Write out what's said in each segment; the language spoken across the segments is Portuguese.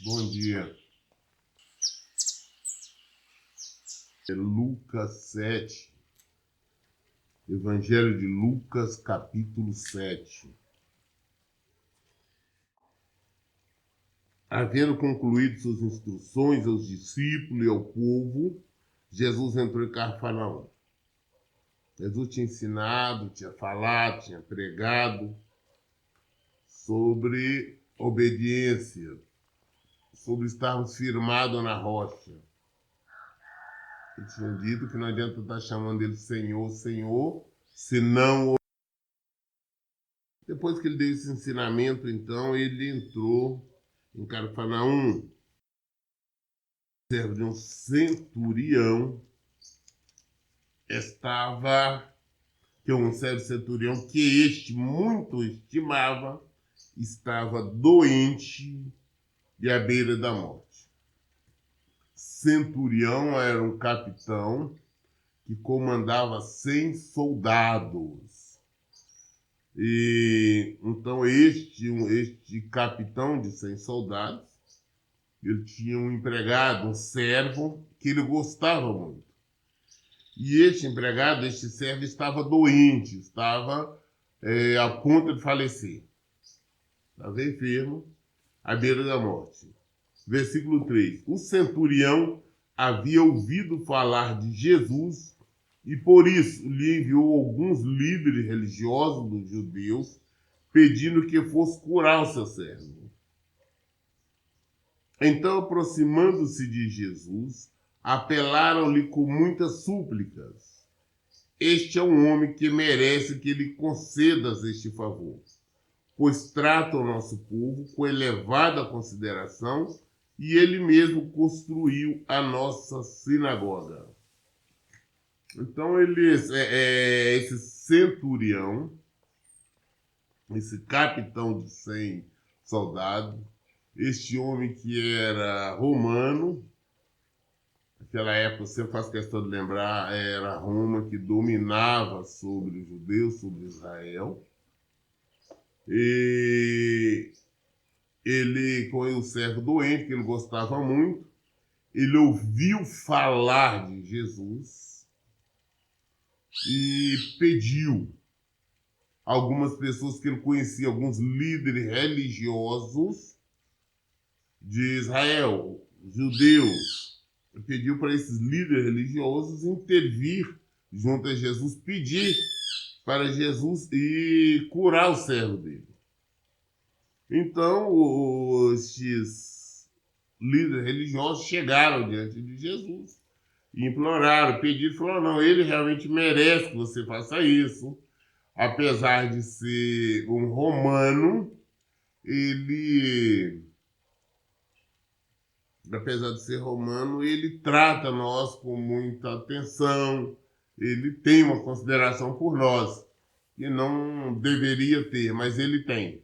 Bom dia. Lucas 7. Evangelho de Lucas, capítulo 7. Havendo concluído suas instruções aos discípulos e ao povo, Jesus entrou em Cafarnaum. Jesus tinha ensinado, tinha falado, tinha pregado sobre obediência, sobre estarmos firmados na rocha. Ele tinha dito que não adianta estar chamando ele Senhor, Senhor, senão... Depois que ele deu esse ensinamento, então, ele entrou em Cafarnaum, servo de um centurião, que um servo centurião que este muito estimava, estava doente e à beira da morte. Centurião era um capitão que comandava 100 soldados. E então este capitão de 100 soldados, ele tinha um empregado, um servo, que ele gostava muito. E este servo estava doente, estava a ponto de falecer. Estava enfermo, à beira da morte. Versículo 3. O centurião havia ouvido falar de Jesus e por isso lhe enviou alguns líderes religiosos dos judeus, pedindo que fosse curar o seu servo. Então, aproximando-se de Jesus, apelaram-lhe com muitas súplicas. Este é um homem que merece que lhe concedas este favor, pois trata o nosso povo com elevada consideração e ele mesmo construiu a nossa sinagoga. Então, esse centurião, esse capitão de 100 soldados, este homem que era romano, naquela época, você faz questão de lembrar, era Roma que dominava sobre os judeus, sobre Israel. E ele, com o servo doente, que ele gostava muito, ele ouviu falar de Jesus e pediu algumas pessoas que ele conhecia, alguns líderes religiosos de Israel, judeus. Ele pediu para esses líderes religiosos intervir junto a Jesus, pedir para Jesus e curar o servo dele. Então, estes líderes religiosos chegaram diante de Jesus e imploraram, pediram, falaram, não, ele realmente merece que você faça isso. Apesar de ser um romano, ele trata nós com muita atenção, ele tem uma consideração por nós, que não deveria ter, mas ele tem.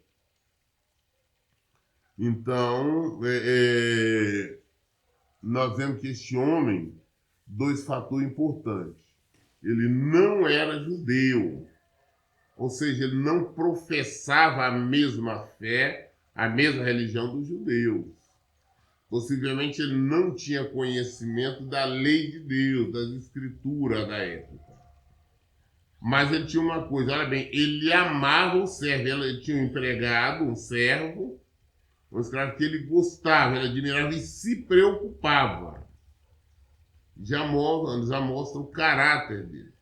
Então, nós vemos que este homem, dois fatores importantes. Ele não era judeu, ou seja, ele não professava a mesma fé, a mesma religião dos judeus. Possivelmente ele não tinha conhecimento da lei de Deus, das escrituras da época. Mas ele tinha uma coisa, olha bem, ele amava o servo, ele tinha um empregado, um servo, um escravo que ele gostava, ele admirava e se preocupava. Já mostra o caráter dele.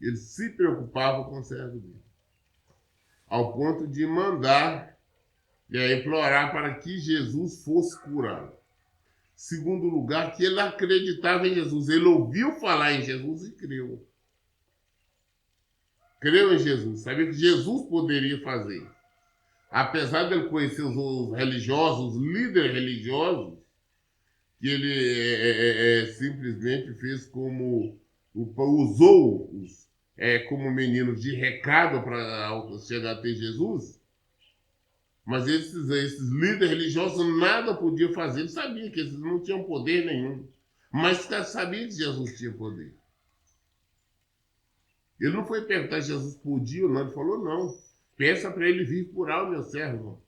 Ele se preocupava com o servo dele, ao ponto de mandar e implorar para que Jesus fosse curado. Segundo lugar, que ele acreditava em Jesus. Ele ouviu falar em Jesus e creu. Creu em Jesus. Sabia que Jesus poderia fazer. Apesar de ele conhecer os religiosos, os líderes religiosos, que ele simplesmente fez usou-os como meninos de recado para chegar até Jesus. Mas esses líderes religiosos nada podiam fazer. Ele sabia que eles não tinham poder nenhum. Mas sabia que Jesus tinha poder. Ele não foi perguntar se Jesus podia ou não. Ele falou, não. Peça para ele vir curar o meu servo.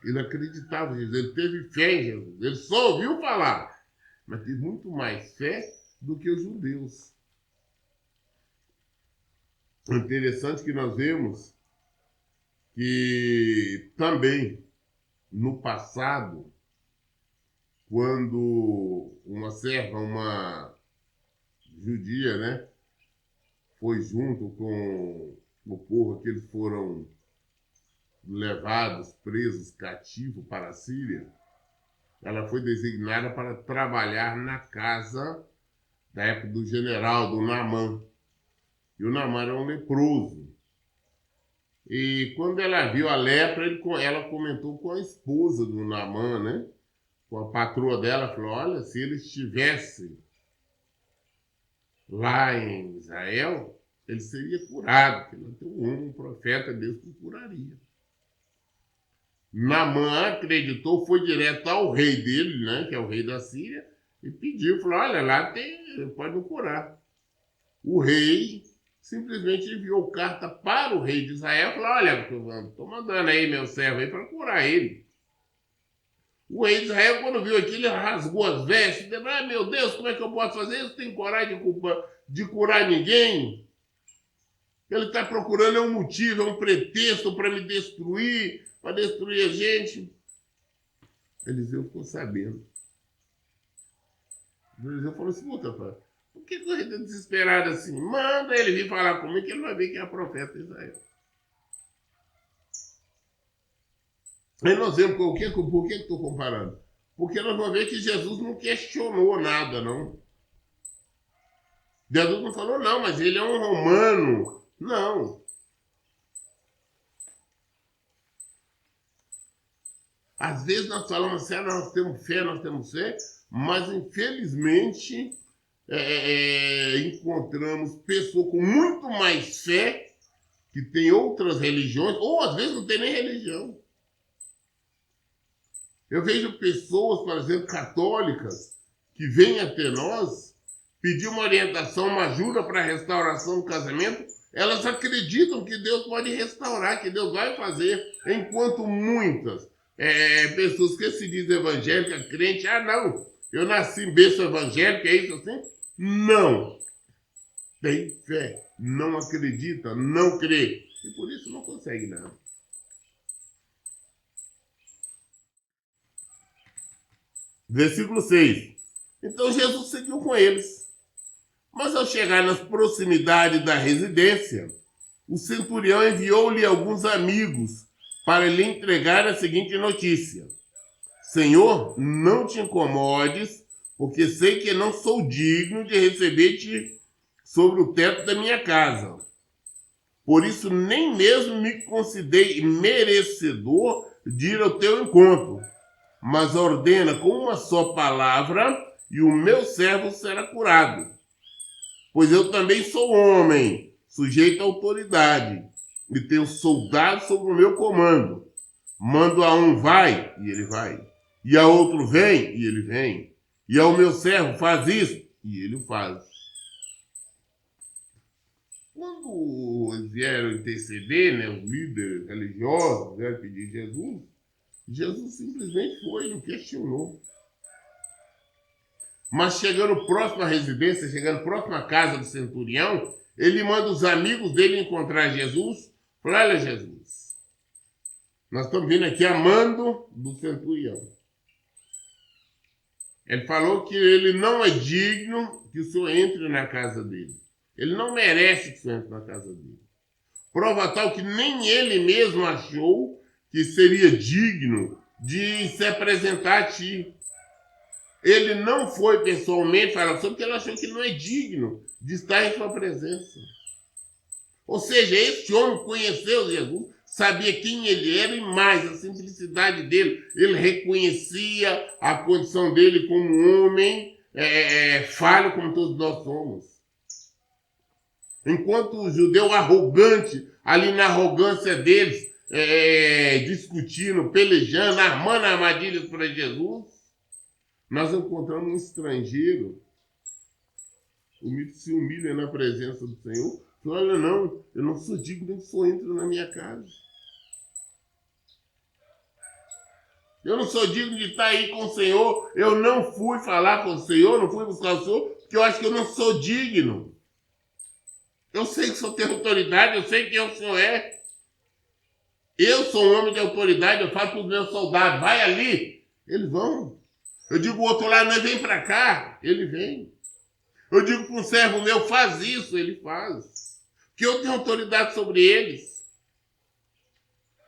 Ele acreditava em Jesus, ele teve fé em Jesus. Ele só ouviu falar, mas teve muito mais fé do que os judeus. É interessante que nós vemos que também no passado, quando uma serva, uma judia, né, foi junto com o povo que eles foram levados, presos, cativos para a Síria, ela foi designada para trabalhar na casa da época do general, do Naamã. E o Naamã era um leproso. E quando ela viu a lepra, ela comentou com a esposa do Naamã, né? Com a patroa dela, falou, olha, se ele estivesse lá em Israel, ele seria curado, porque não tem um profeta Deus que curaria. Naamã acreditou, foi direto ao rei dele, né, que é o rei da Síria, e pediu, falou, olha, lá pode me curar. O rei simplesmente enviou carta para o rei de Israel, falou, olha, estou mandando aí meu servo aí para curar ele. O rei de Israel, quando viu aquilo, ele rasgou as vestes, disse, meu Deus, como é que eu posso fazer isso? Tem coragem de curar ninguém? Ele está procurando um motivo, um pretexto para me destruir, para destruir a gente. Eliseu ficou sabendo. Eliseu falou assim, puta, pai, por que o rei está desesperado assim? Manda ele vir falar comigo que ele vai ver que é profeta de Israel. Aí nós vemos por que estou comparando? Porque nós vamos ver que Jesus não questionou nada, não. Jesus não falou, não, mas ele é um romano. Não. Às vezes nós falamos assim, nós temos fé, mas infelizmente encontramos pessoas com muito mais fé, que tem outras religiões, ou às vezes não tem nem religião. Eu vejo pessoas, por exemplo, católicas, que vêm até nós, pedir uma orientação, uma ajuda para a restauração do casamento, elas acreditam que Deus pode restaurar, que Deus vai fazer, enquanto muitas pessoas que se dizem evangélicas, crentes, não, eu nasci em berço evangélico, é isso assim? Não. Tem fé, não acredita, não crê, e por isso não consegue nada. Versículo 6. Então Jesus seguiu com eles. Mas ao chegar nas proximidades da residência, o centurião enviou-lhe alguns amigos para lhe entregar a seguinte notícia: Senhor, não te incomodes, porque sei que não sou digno de receber-te sobre o teto da minha casa. Por isso nem mesmo me considerei merecedor de ir ao teu encontro, mas ordena com uma só palavra e o meu servo será curado. Pois eu também sou homem, sujeito à autoridade, e tenho soldados sob o meu comando. Mando a um vai, e ele vai. E a outro vem, e ele vem. E ao meu servo faz isso, e ele o faz. Quando eles vieram interceder, né, os líderes religiosos, vieram pedir Jesus simplesmente foi, não questionou. Mas chegando próximo à residência, chegando próximo à casa do centurião, ele manda os amigos dele encontrar Jesus. Fala, olha, Jesus, nós estamos vindo aqui a mando do centurião. Ele falou que ele não é digno que o senhor entre na casa dele. Ele não merece que o senhor entre na casa dele. Prova tal que nem ele mesmo achou que seria digno de se apresentar a ti. Ele não foi pessoalmente falar sobre porque ele achou que não é digno de estar em sua presença. Ou seja, esse homem conheceu Jesus, sabia quem ele era e mais, a simplicidade dele. Ele reconhecia a condição dele como homem falho como todos nós somos. Enquanto o judeu arrogante, ali na arrogância deles, discutindo, pelejando, armando armadilhas para Jesus, nós encontramos um estrangeiro, se humilha na presença do Senhor, e olha, não, eu não sou digno nem que o Senhor entre na minha casa. Eu não sou digno de estar aí com o Senhor. Eu não fui falar com o Senhor, não fui buscar o Senhor, porque eu acho que eu não sou digno. Eu sei que o Senhor tem autoridade, eu sei quem o Senhor é. Eu sou um homem de autoridade, eu falo para os meus soldados, vai ali. Eles vão. Eu digo, o outro lá, não vem para cá. Ele vem. Eu digo para um servo meu, faz isso. Ele faz. Porque eu tenho autoridade sobre eles.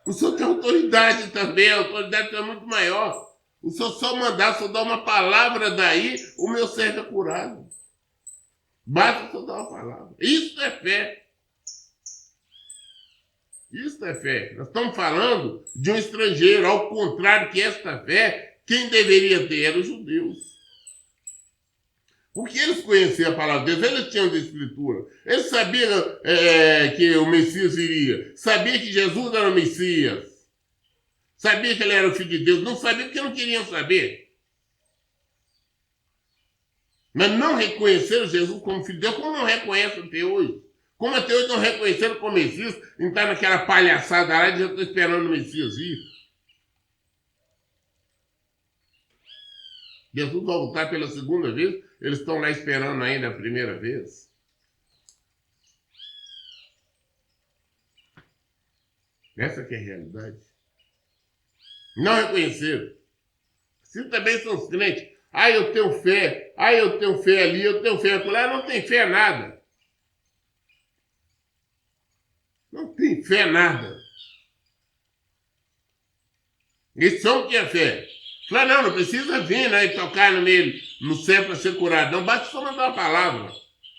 O Senhor tem autoridade também. A autoridade é muito maior. O Senhor só mandar, só dar uma palavra daí, o meu servo é curado. Basta só dar uma palavra. Isso é fé. Isso é fé. Nós estamos falando de um estrangeiro. Ao contrário que esta fé, quem deveria ter eram os judeus. Porque eles conheciam a palavra de Deus, eles tinham a escritura. Eles sabiam que o Messias viria. Sabiam que Jesus era o Messias. Sabiam que ele era o Filho de Deus. Não sabiam porque não queriam saber. Mas não reconheceram Jesus como Filho de Deus, como não reconhecem até hoje. Como até hoje não reconheceram como Messias, e está naquela palhaçada lá de eu estou esperando o Messias vir. Jesus vai voltar pela segunda vez, eles estão lá esperando ainda a primeira vez. Essa que é a realidade. Não reconheceram. Assim também são os crentes. Ah, eu tenho fé. Ah, eu tenho fé ali, eu tenho fé acolá. Não tem fé nada. Não tem fé nada. Eles são que é fé. Fala, não precisa vir, né, e tocar no céu para ser curado. Não, basta só mandar uma palavra.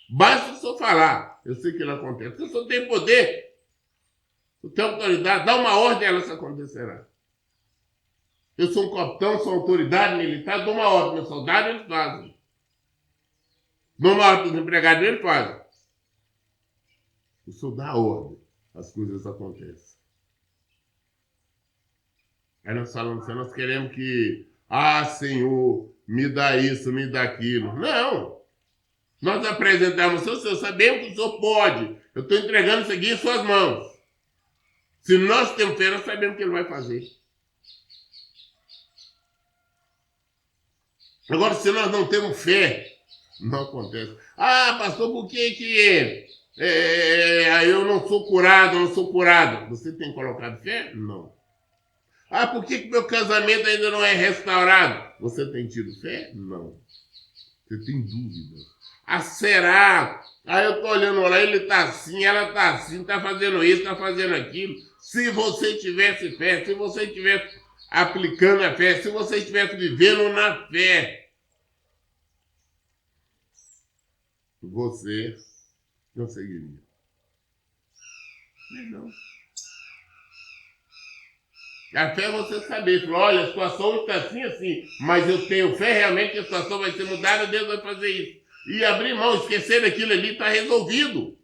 Basta só falar. Eu sei que ele acontece. Porque o Senhor tem poder. O tem autoridade. Dá uma ordem, ela se acontecerá. Eu sou um capitão, sou autoridade militar, dou uma ordem. Meus soldados, eles fazem. Dou uma ordem para os empregados, eles fazem. O Senhor dá a ordem. As coisas acontecem. Aí nós falamos assim, nós queremos que, Senhor, me dá isso, me dá aquilo. Não. Nós apresentamos o Senhor, sabemos que o Senhor pode. Eu estou entregando isso aqui em suas mãos. Se nós temos fé, nós sabemos o que ele vai fazer. Agora, se nós não temos fé, não acontece. Pastor, por que eu não sou curado, não sou curado? Você tem colocado fé? Não. Por que meu casamento ainda não é restaurado? Você tem tido fé? Não. Você tem dúvida. Será? Eu tô olhando lá, ele tá assim, ela tá assim, tá fazendo isso, tá fazendo aquilo. Se você tivesse fé, se você estivesse aplicando a fé, se você estivesse vivendo na fé, você conseguiria. Mas não. A fé é você saber, olha, a situação está assim, mas eu tenho fé realmente que a situação vai ser mudada, Deus vai fazer isso. E abrir mão, esquecer daquilo ali, está resolvido.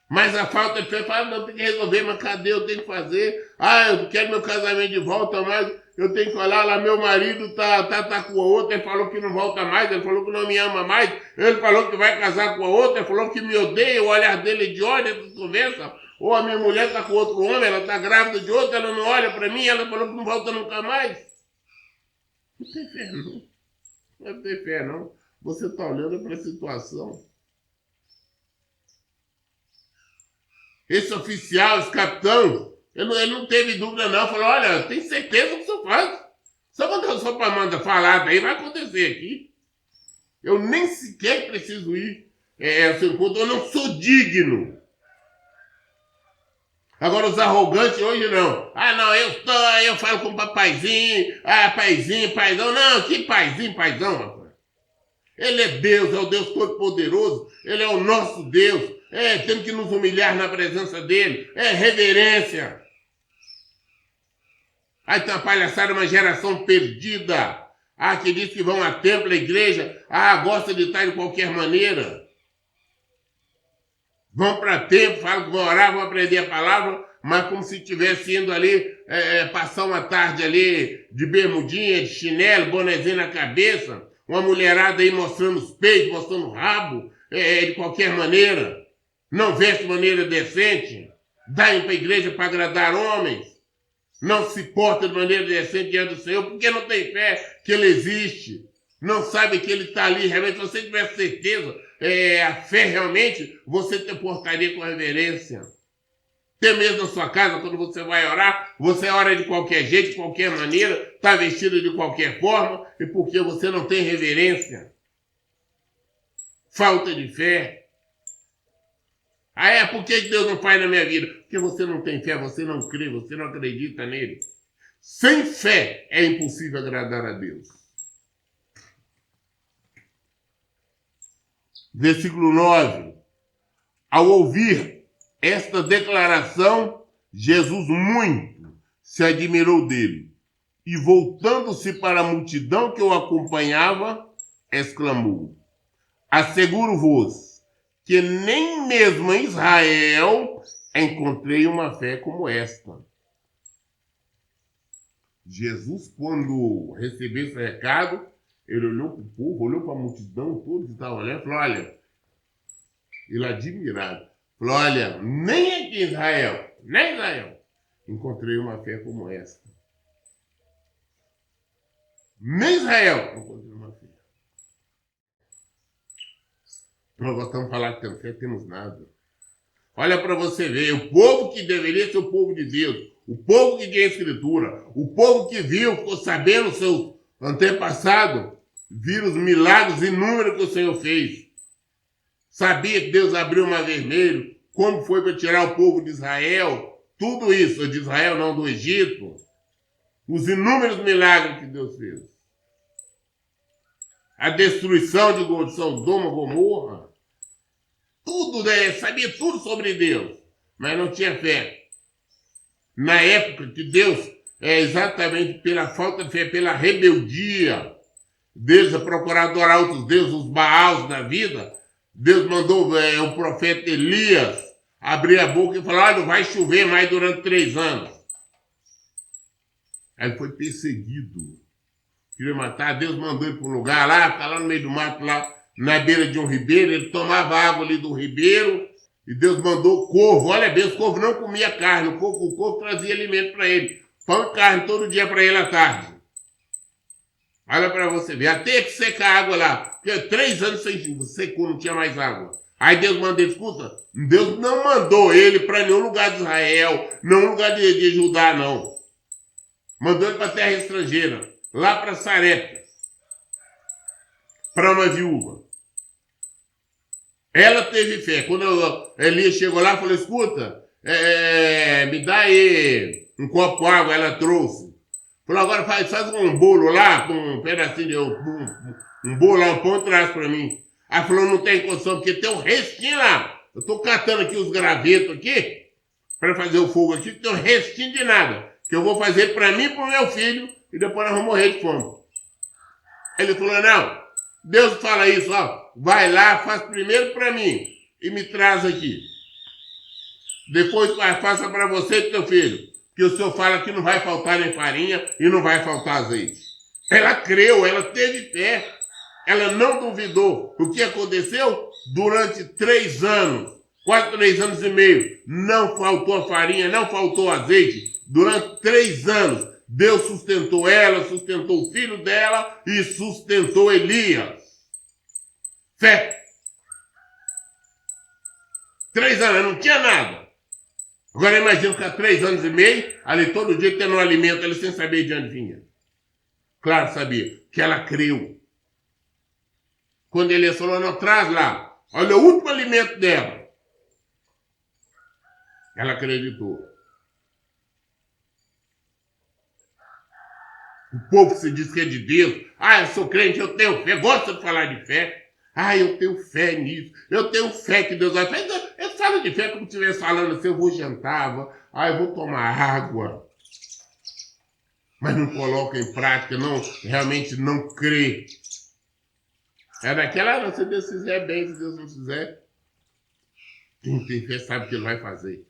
Mas a falta de fé fala, não, tem que resolver, mas cadê? Eu tenho que fazer. Eu quero meu casamento de volta, mas eu tenho que olhar lá, meu marido tá com a outra, ele falou que não volta mais, ele falou que não me ama mais, ele falou que vai casar com a outra, ele falou que me odeia, o olhar dele é de ódio, essa conversa. Ou a minha mulher está com outro homem, ela está grávida de outro, ela não olha para mim, ela falou que não volta nunca mais. Não tem fé, não. Não tem fé, não. Você está olhando para a situação. Esse oficial, esse capitão, ele não teve dúvida, não. Falou, olha, tem certeza que o senhor faz. Só quando eu sou para mandar falar, daí vai acontecer aqui. Eu nem sequer preciso ir ao seu encontro, eu não sou digno. Agora os arrogantes hoje não. Não, eu falo com o papaizinho. Paizinho, paizão. Não, que paizinho, paizão, rapaz. Ele é Deus, é o Deus Todo-Poderoso. Ele é o nosso Deus. Temos que nos humilhar na presença dele. Reverência. Aí tem uma palhaçada, uma geração perdida. Que diz que vão a templo, a igreja. Gosta de estar de qualquer maneira. Vão para templo, falam que vão orar, vão aprender a palavra, mas como se estivesse indo ali passar uma tarde ali de bermudinha, de chinelo, bonezinho na cabeça, uma mulherada aí mostrando os peitos, mostrando o rabo, de qualquer maneira. Não veste de maneira decente. dá para a igreja para agradar homens, não se porta de maneira decente diante do Senhor, porque não tem fé que Ele existe, não sabe que Ele está ali. Realmente, se você tiver certeza, a fé realmente, você te portaria com reverência. Até mesmo na sua casa, quando você vai orar, você ora de qualquer jeito, de qualquer maneira, está vestido de qualquer forma, e porque você não tem reverência. Falta de fé. Por que Deus não faz na minha vida? Porque você não tem fé, você não crê, você não acredita nele. Sem fé é impossível agradar a Deus. Versículo 9. Ao ouvir esta declaração, Jesus muito se admirou dele. E voltando-se para a multidão que o acompanhava, exclamou: asseguro-vos que nem mesmo em Israel encontrei uma fé como esta. Jesus, quando recebeu esse recado, ele olhou para o povo, olhou para a multidão, todos estavam olhando, falou: olha, ele admirado, falou: olha, nem aqui em Israel, nem em Israel, encontrei uma fé como esta. Nem em Israel encontrei uma fé. Nós gostamos de falar que temos fé, temos nada. Olha para você ver, o povo que deveria ser o povo de Deus, o povo que tinha escritura, o povo que viu, ficou sabendo, seus antepassados, viram os milagres inúmeros que o Senhor fez. Sabia que Deus abriu o mar vermelho, como foi para tirar o povo de Israel, tudo isso, de Israel não, do Egito, os inúmeros milagres que Deus fez. A destruição de Sodoma e Gomorra, tudo, sabia tudo sobre Deus, mas não tinha fé. Na época que Deus, exatamente pela falta de fé, pela rebeldia, Deus a procurar adorar outros deuses, os Baals da vida, Deus mandou o profeta Elias abrir a boca e falar: olha, não vai chover mais durante 3 anos. Aí foi perseguido, queria matar. Deus mandou ele para um lugar lá, está lá no meio do mato, lá na beira de um ribeiro. Ele tomava água ali do ribeiro e Deus mandou o corvo. Olha bem, o corvo não comia carne, o corvo trazia alimento para ele, pão e carne todo dia para ele à tarde. Olha para você ver, até que secar a água lá, porque 3 anos sem secou, não tinha mais água. Aí Deus mandou, escuta, Deus não mandou ele para nenhum lugar de Israel, nenhum lugar de Judá, não. Mandou ele para a terra estrangeira, lá para Sarepta, para uma viúva. Ela teve fé. Quando Elias chegou lá, falou: escuta, me dá aí um copo de água. Ela trouxe. Falou: agora faz um bolo lá, com um pedacinho de um bolo lá, um pão, traz para mim. Aí falou: não tem condição, porque tem um restinho lá. Eu estou catando aqui os gravetos aqui, para fazer o fogo aqui, tem um restinho de nada, que eu vou fazer para mim e para o meu filho, e depois nós vamos morrer de fome. Ele falou: não, Deus fala isso, ó, vai lá, faz primeiro para mim e me traz aqui. Depois faça para você e teu filho, que o Senhor fala que não vai faltar nem farinha e não vai faltar azeite. Ela creu, ela teve fé, ela não duvidou. O que aconteceu? Durante 3 anos, quase 3 anos e meio, não faltou farinha, não faltou azeite. Durante 3 anos, Deus sustentou ela, sustentou o filho dela e sustentou Elias. Fé. 3 anos, não tinha nada. Agora imagina ficar 3 anos e meio, ali todo dia tendo um alimento, ali sem saber de onde vinha. Claro, sabia, que ela creu. Quando ele falou: não, traz lá, olha o último alimento dela. Ela acreditou. O povo se diz que é de Deus. Eu sou crente, eu tenho fé, gosta de falar de fé. Eu tenho fé nisso, eu tenho fé que Deus vai fazer. Eu falo de fé como se estivesse falando assim: eu vou jantar, eu vou tomar água. Mas não coloca em prática, não, realmente não crê. É daquela, se Deus fizer bem, se Deus não fizer, quem tem fé sabe o que ele vai fazer.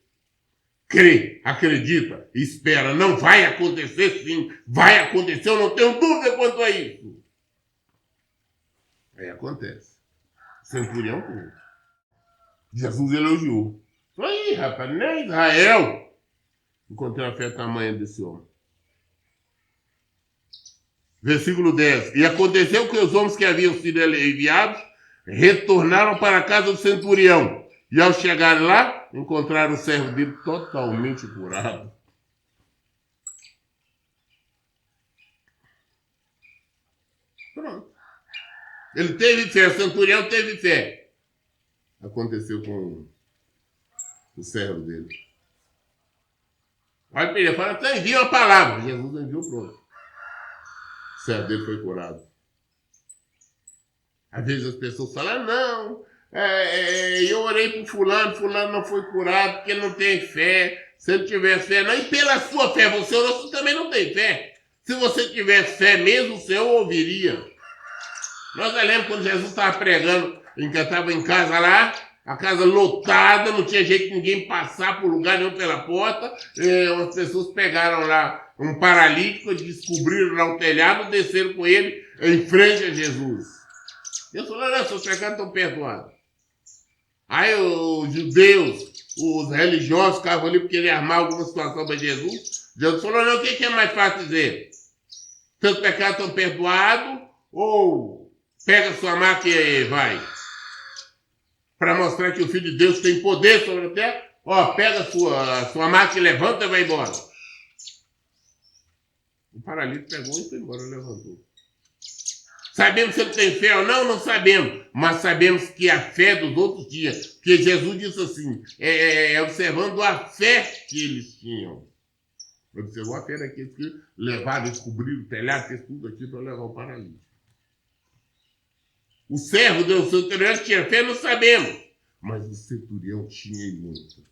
Crê, acredita, espera. Não vai acontecer, sim, vai acontecer, eu não tenho dúvida quanto a isso. Aí acontece. Centurião crê. Jesus elogiou. Falei, rapaz, nem Israel encontrei a fé tamanha desse homem. Versículo 10. E aconteceu que os homens que haviam sido enviados retornaram para a casa do centurião. E ao chegar lá, encontraram o servo dele totalmente curado. Pronto. Ele teve fé, o centurião teve fé. Aconteceu com o servo dele. Olha para ele, fala, então envia uma palavra. Jesus enviou, pronto. O servo dele foi curado. Às vezes as pessoas falam, não, eu orei por fulano não foi curado porque não tem fé. Se ele tiver fé, não, e pela sua fé, você orou, você também não tem fé. Se você tivesse fé mesmo, o Senhor ouviria. Nós lembro quando Jesus estava pregando, estava em casa lá, a casa lotada, não tinha jeito de ninguém passar por lugar nenhum pela porta. As pessoas pegaram lá um paralítico, descobriram lá o telhado, desceram com ele em frente a Jesus. Deus falou, não, seus pecados estão perdoados. Aí os judeus, os religiosos ficavam ali porque queriam armar alguma situação para Jesus. Jesus falou, não, o que é mais fácil dizer? Seus pecados estão perdoados ou pega sua maca e vai? Para mostrar que o Filho de Deus tem poder sobre a terra, pega sua maca e levanta e vai embora. O paralítico pegou e foi embora, levantou. Sabemos se ele tem fé ou não? Não sabemos. Mas sabemos que a fé dos outros tinha. Porque Jesus disse assim, observando a fé que eles tinham. Observou a fé daqueles que levaram, descobriram o telhado, fez tudo aqui para levar o paralítico. O servo do centurião tinha fé, não sabemos. Mas o centurião tinha muito.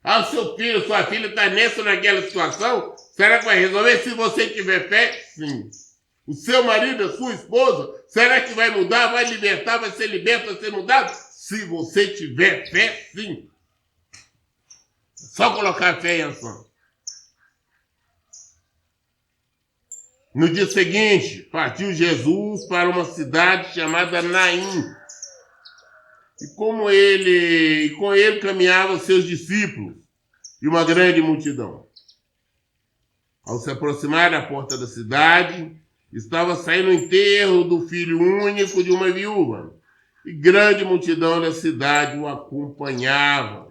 O seu filho, sua filha está nessa ou naquela situação? Será que vai resolver? Se você tiver fé, sim. O seu marido, a sua esposa, será que vai mudar, vai libertar, vai ser liberto, vai ser mudado? Se você tiver fé, sim. Só colocar fé em ação. No dia seguinte, partiu Jesus para uma cidade chamada Naim. E com ele caminhavam seus discípulos e uma grande multidão. Ao se aproximar da porta da cidade, estava saindo o enterro do filho único de uma viúva. E grande multidão da cidade o acompanhava.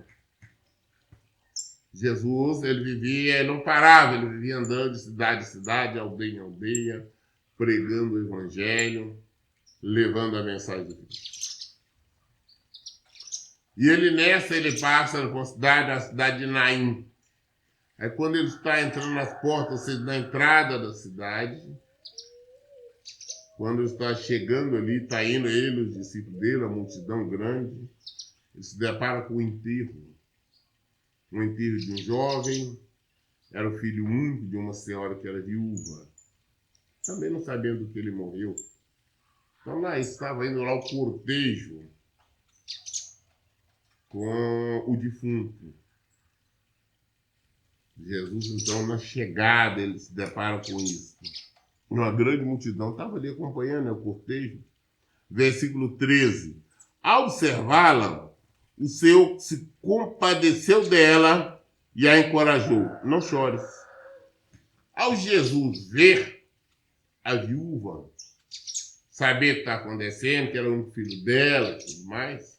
Jesus, ele não parava, ele vivia andando de cidade em cidade, aldeia em aldeia, pregando o evangelho, levando a mensagem de Deus. E ele passa na cidade de Naim. Aí quando ele está entrando nas portas, ou seja, na entrada da cidade, quando ele está chegando ali, está indo ele, os discípulos dele, a multidão grande, ele se depara com o enterro. Um enterro de um jovem, era o filho único de uma senhora que era viúva. Também não sabendo que ele morreu. Então lá estava indo lá o cortejo com o defunto. Jesus, então, na chegada, ele se depara com isso. Uma grande multidão estava ali acompanhando o cortejo. Versículo 13. Ao observá-la, o Senhor se compadeceu dela e a encorajou. Não chores. Ao Jesus ver a viúva, saber o que está acontecendo, que era um filho dela e tudo mais,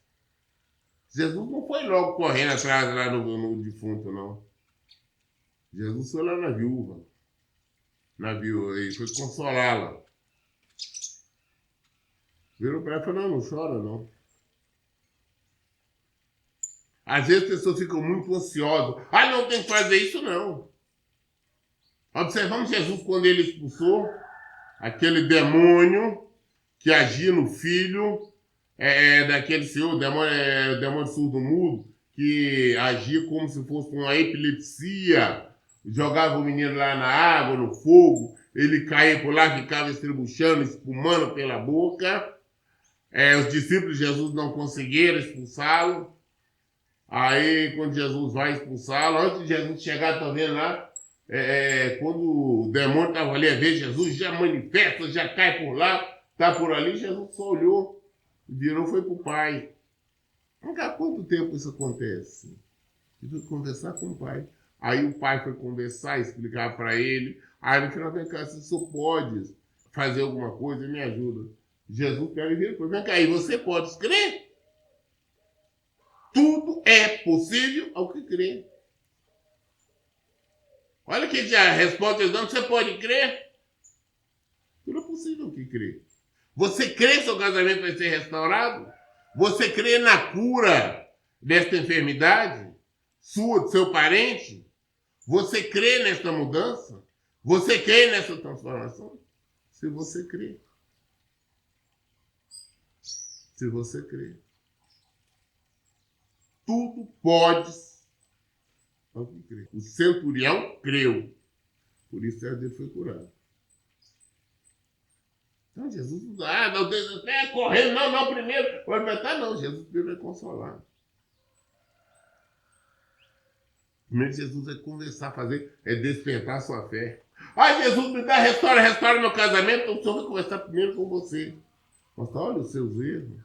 Jesus não foi logo correndo atrás lá no defunto, não. Jesus foi lá na viúva. E foi consolá-la. Virou para ela e falou, não chora, não. Às vezes as pessoas ficam muito ansiosas. Não tem que fazer isso, não. Observamos Jesus quando ele expulsou aquele demônio que agia no filho daquele senhor, demônio surdo-mudo, que agia como se fosse uma epilepsia. Jogava o menino lá na água, no fogo, ele caía por lá, ficava estrebuchando, espumando pela boca. Os discípulos de Jesus não conseguiram expulsá-lo. Aí, quando Jesus vai expulsá-lo, antes de Jesus chegar, tá vendo lá, quando o demônio estava ali a ver Jesus, já manifesta, já cai por lá, tá por ali, Jesus só olhou, virou, foi pro Pai. Há quanto tempo isso acontece? Eu fui conversar com o pai. Aí o pai foi conversar, explicar para ele. Aí no final, vem cá, se o senhor pode fazer alguma coisa, me ajuda. Jesus quer ver, vem cá, e você pode crer? Tudo é possível ao que crê. Olha que a resposta dando, você pode crer? Tudo é possível ao que crê. Você crê que seu casamento vai ser restaurado? Você crê na cura desta enfermidade? Sua, do seu parente? Você crê nessa mudança? Você crê nessa transformação? Se você crê. Se você crê. Tudo pode. O centurião creu. Por isso ele foi curado. Então Jesus não dá, não, correndo, não, primeiro. Vai matar, não. Jesus primeiro vai consolar. Primeiro Jesus vai conversar, fazer, despertar a sua fé. Jesus me dá, restaura meu casamento. Então o Senhor vai conversar primeiro com você. Mostrar, olha os seus erros.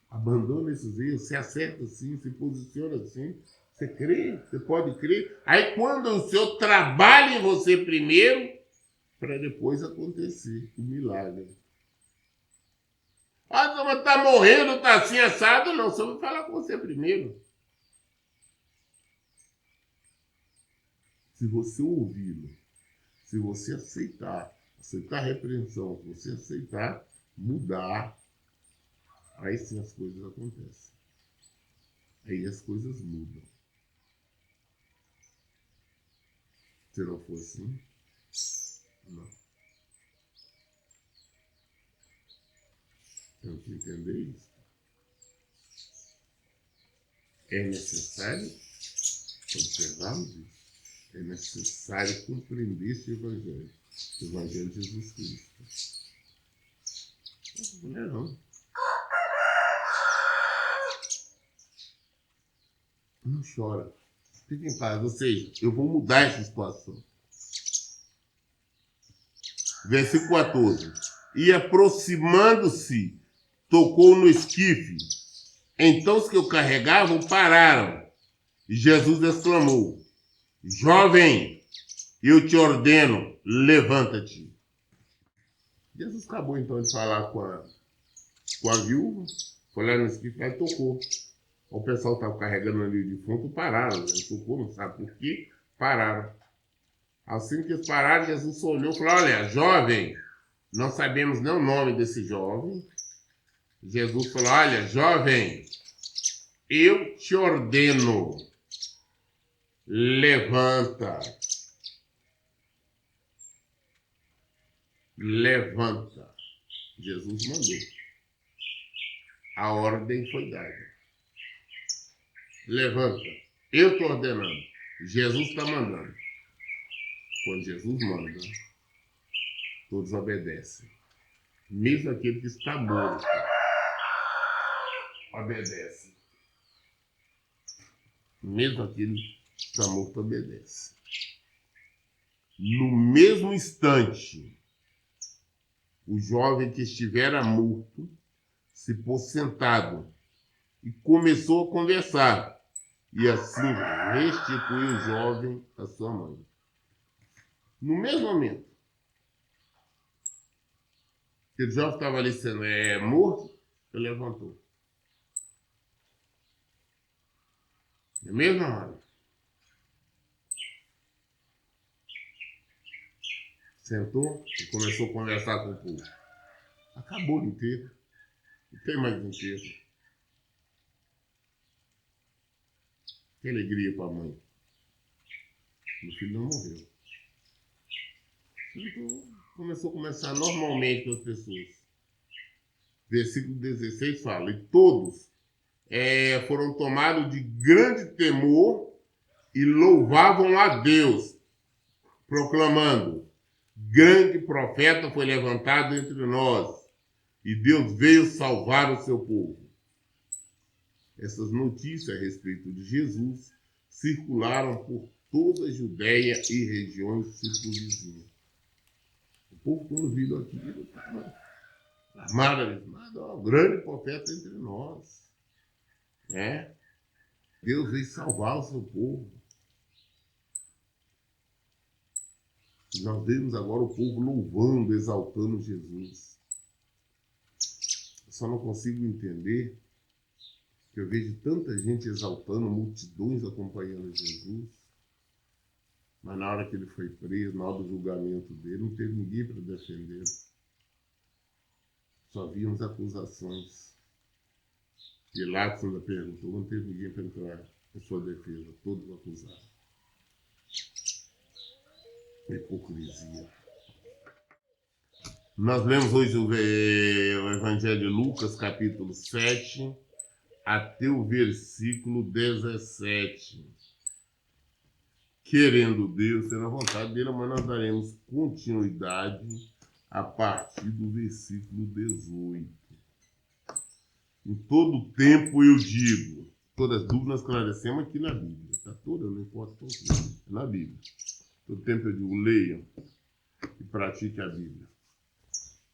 Abandona esses erros, se acerta assim, se posiciona assim. Você crê, você pode crer. Aí quando o Senhor trabalha em você primeiro, para depois acontecer o milagre. Mas tá morrendo, tá assim assado. Não, o Senhor vai falar com você primeiro. Se você ouvi-lo, se você aceitar a repreensão, se você aceitar mudar, aí sim as coisas acontecem. Aí as coisas mudam. Se não for assim, não. Temos que entender isso. É necessário observarmos isso. É necessário compreender esse Evangelho. O Evangelho de Jesus Cristo. Não é não. Não chora. Fique em paz. Ou seja, eu vou mudar essa situação. Versículo 14. E aproximando-se, tocou no esquife. Então os que o carregavam pararam. E Jesus exclamou: Jovem, eu te ordeno, levanta-te. Jesus acabou então de falar com a viúva, foi lá no esquife e tocou. O pessoal estava carregando ali o defunto, pararam. Ele tocou, não sabe por quê, pararam. Assim que eles pararam, Jesus olhou e falou: olha, jovem, não sabemos nem o nome desse jovem. Jesus falou: olha, jovem, eu te ordeno, levanta. Levanta. Jesus mandou. A ordem foi dada. Levanta. Eu estou ordenando. Jesus está mandando. Quando Jesus manda, todos obedecem. Mesmo aquele que está morto, obedece. Mesmo aquele que está morto, obedece. No mesmo instante, o jovem que estivera morto se pôs sentado e começou a conversar. E assim restituiu o jovem à sua mãe. No mesmo momento que o jovem estava ali sendo morto, ele levantou. Na mesma hora. Sentou e começou a conversar com o povo. Acabou o enterro. Não tem mais enterro. Que alegria para a mãe. O filho não morreu. Então, começou a conversar normalmente com as pessoas. Versículo 16 fala: e todos foram tomados de grande temor e louvavam a Deus, proclamando: grande profeta foi levantado entre nós, e Deus veio salvar o seu povo. Essas notícias a respeito de Jesus circularam por toda a Judéia e regiões circunvizinhas. O povo, quando viram aquilo, Maravilhoso, ó, o grande profeta entre nós. Né? Deus veio salvar o seu povo. Nós vemos agora o povo louvando, exaltando Jesus. Eu só não consigo entender que eu vejo tanta gente exaltando, multidões acompanhando Jesus, mas na hora que ele foi preso, na hora do julgamento dele, não teve ninguém para defender. Só víamos acusações. Pilatos ainda perguntou, não teve ninguém para entrar em sua defesa, todos acusaram. Hipocrisia. Nós lemos hoje o Evangelho de Lucas, capítulo 7, até o versículo 17. Querendo Deus, tendo a vontade dele, mas nós daremos continuidade a partir do versículo 18. Em todo tempo eu digo, todas as dúvidas nós esclarecemos aqui na Bíblia, tá? Toda, não importa qual que é na Bíblia. Todo tempo eu digo, leiam e pratiquem a Bíblia.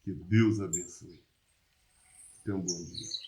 Que Deus abençoe. Tenha um bom dia.